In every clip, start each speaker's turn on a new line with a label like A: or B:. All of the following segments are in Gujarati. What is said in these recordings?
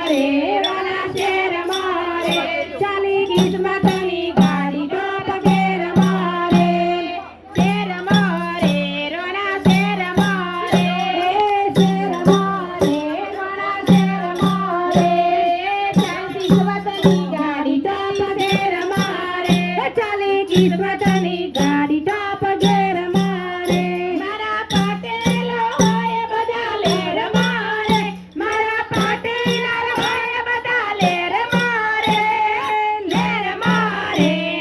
A: મારે રોના શેર મારે ચાલી કિસ્મત ની ગાડી ટોપ ઘેર મારે શેર મારે રોના શેર મારે શેર મારે રોના શેર મારે ચાલી કિસ્મત ની ગાડી ટોપ ઘેર મારે ચાલી કિસ્મત ની ગાડી ટોપ ઘેર મારે મારા પાટેલો હોય બધા લેર મારે મારા પાટેલા હોય બધા લેર મારે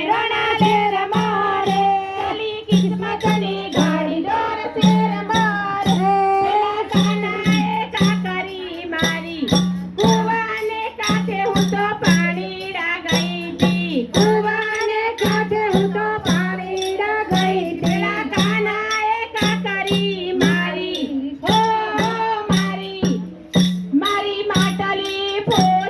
A: રોણા લેર મારે ચાલી કિસ્મત ની ગાડી દોર શેર મારે પેલા કાનાએ કાકરી મારી કુવાને કાંઠે હું તો પાણીડા ગઈ તી કુવાને કાંઠે હું તો પાણીડા ગઈ પેલા કાનાએ કાકરી મારી હો મારી માટલી ફોડી